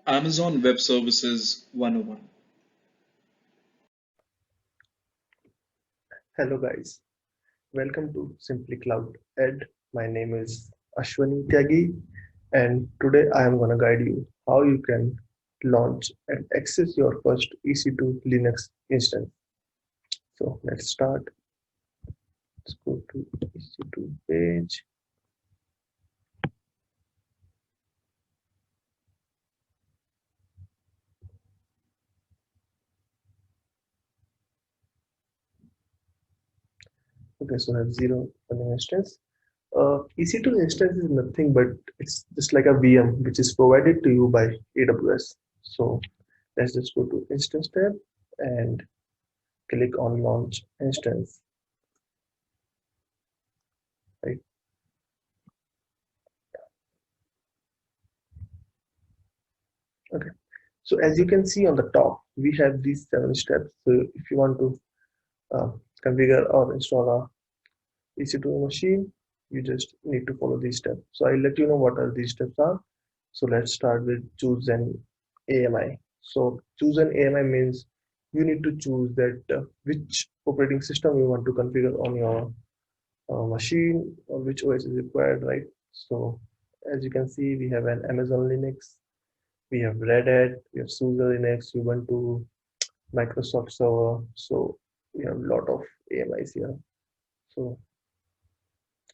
Amazon Web Services 101. Hello guys, welcome to Simply Cloud Ed. My name is Ashwani Tyagi, and today I am going to guide you how you can launch and access your first EC2 Linux instance. So let's start. Let's go to EC2 page. Okay, so I have zero on the instance. EC2 instance is nothing but it's just like a VM which is provided to you by AWS. So let's just go to instance tab and click on launch instance, right? Okay. So as you can see on the top, we have these 7 steps. So if you want to uh, configure or install a EC2 machine, you just need to follow these steps. So I'll let you know what are these steps are. So let's start with choose an AMI. So choose an AMI means you need to choose that which operating system you want to configure on your machine or which OS is required, right? So as you can see, we have an Amazon Linux, we have Red Hat, we have SUSE Linux, Ubuntu, Microsoft Server. So we have a lot of AMIs here. So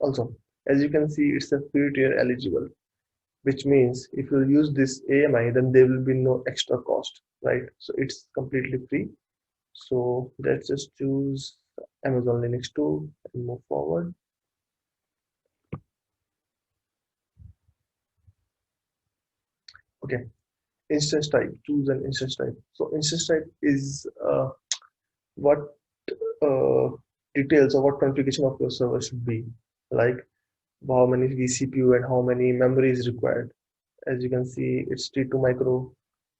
also, as you can see, it's a free tier eligible, which means if you use this AMI, then there will be no extra cost, right? So it's completely free. So let's just choose Amazon Linux 2 and move forward. Okay, instance type, choose an instance type. So instance type is what uh, details or what configuration of your server should be, like how many vCPU and how many memory is required. As you can see, it's T2 micro,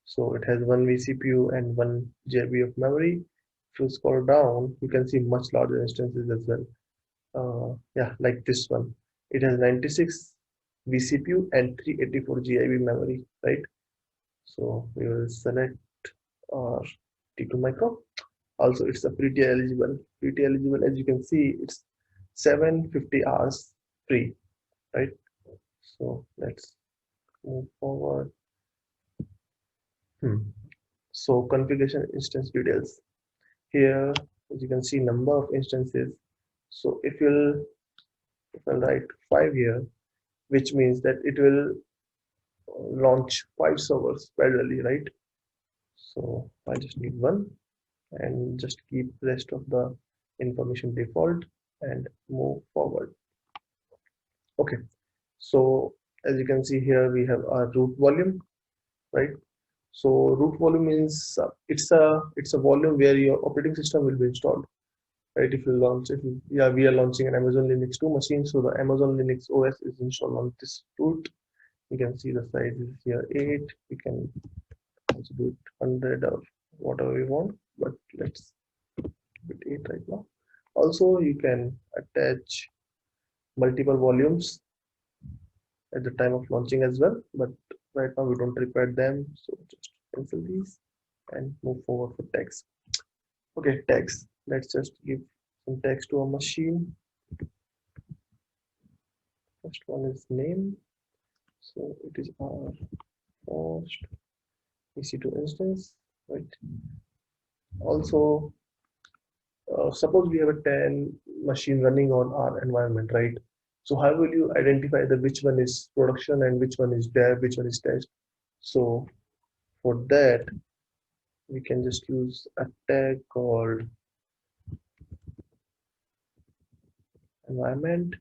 so it has one vCPU and 1 GB of memory. If you scroll down, you can see much larger instances as well. Yeah, like this one. It has 96 vCPU and 384 GB memory, right? So we will select our T2 micro. Also, it's a pretty eligible. Pretty eligible, as you can see, it's 750 hours free, right? So let's move forward. Hmm. So configuration instance details. Here, as you can see, number of instances. So if I'll write 5 here, which means that it will launch 5 servers parallelly, right? So I just need one and just keep rest of the information default and move forward. Okay, so as you can see here, we have our root volume, right? So root volume means it's a volume where your operating system will be installed, right? If you launch, if you, yeah, we are launching an Amazon Linux 2 machine, so the Amazon Linux OS is installed on this root. You can see the size is here 8. We can also do it 100 or whatever we want, but let's do it 8 right now. Also, you can attach multiple volumes at the time of launching as well, but right now we don't require them, so just cancel these and move forward for text. Okay, text. Let's just give some text to a machine. First one is name. So it is our first EC2 instance, right? Also, suppose we have a 10 machine running on our environment, right? So how will you identify the which one is production and which one is dev, which one is test? So for that, we can just use a tag called environment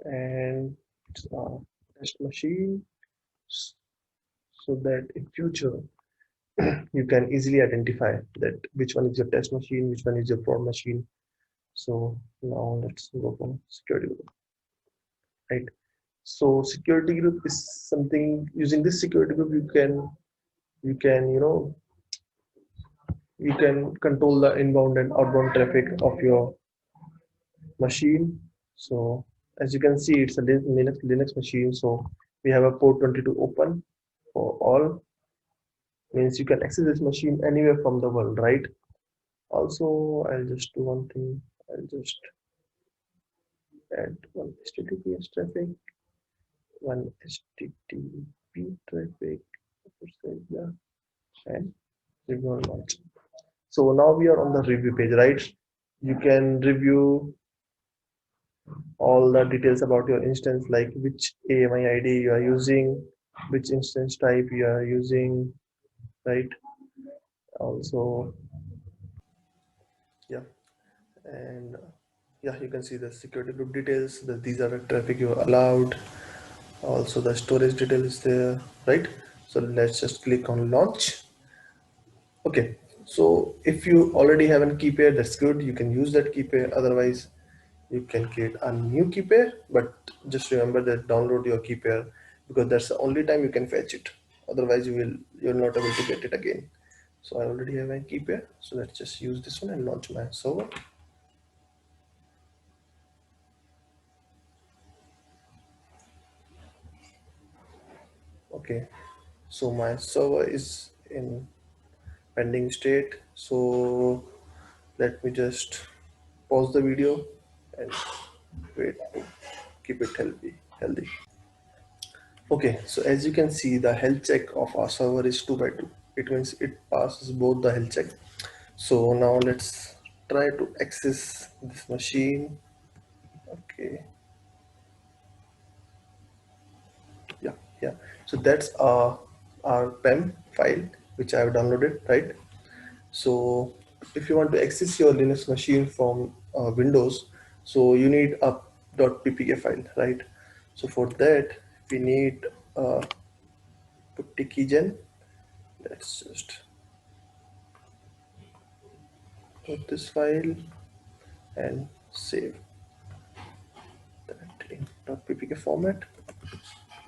and test machine, so that in future you can easily identify that which one is your test machine, which one is your prod machine. So now let's go for security group, right? So security group is something, using this security group you can you can control the inbound and outbound traffic of your machine. So as you can see, it's a Linux machine. So we have a port 22 open. for all means you can access this machine anywhere from the world, right? Also, I'll just do one thing. I'll just add one HTTPS traffic, one HTTP traffic, yeah, and review and launch. So now we are on the review page, right? You can review all the details about your instance, like which AMI ID you are using, which instance type you are using, right? Also, yeah, and yeah, you can see the security group details, that these are the traffic you are allowed. Also the storage detail is there, right? So let's just click on launch. Okay, so if you already have a key pair, that's good, you can use that key pair. Otherwise you can create a new key pair, but just remember that download your key pair, because that's the only time you can fetch it. Otherwise you're not able to get it again. So I already have a key pair, so let's just use this one and launch my server. Okay, so my server is in pending state, so let me just pause the video and wait to keep it healthy. Okay, so as you can see, the health check of our server is 2 by 2. It means it passes both the health check. So now let's try to access this machine. Okay, yeah. So that's our PEM file which I have downloaded, right? So if you want to access your Linux machine from Windows, so you need a .ppk file, right? So for that we need putty keygen. Let's just put this file and save that in .ppk format.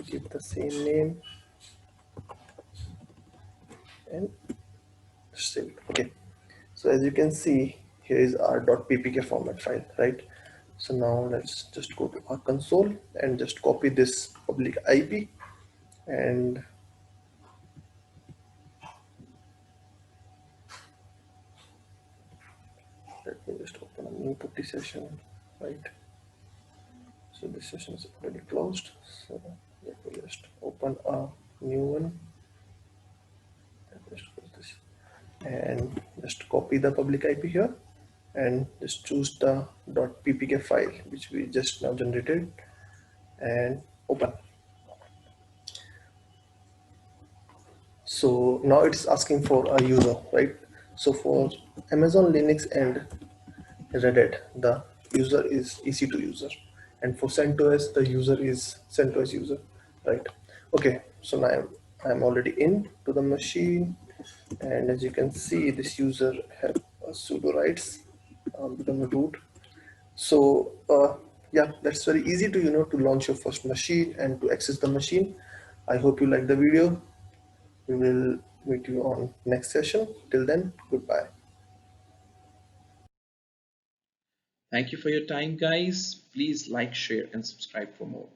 Give the same name and save it. Okay. So as you can see, here is our .ppk format file, right? So now let's just go to our console and just copy this public IP, and let me just open a new putty session, right? So this session is already closed. So let me just open a new one. Just close this and just copy the public IP here and just choose the .ppk file which we just now generated and open. So now it's asking for a user, right? So for Amazon Linux and Red Hat, the user is EC2 user, and for CentOS, the user is CentOS user, right? Okay, so now I'm already in to the machine, and as you can see, this user have a sudo rights become a root. So yeah, that's very easy to to launch your first machine and to access the machine. I hope you like the video. We will meet you on next session. Till then, goodbye. Thank you for your time, guys. Please like, share, and subscribe for more.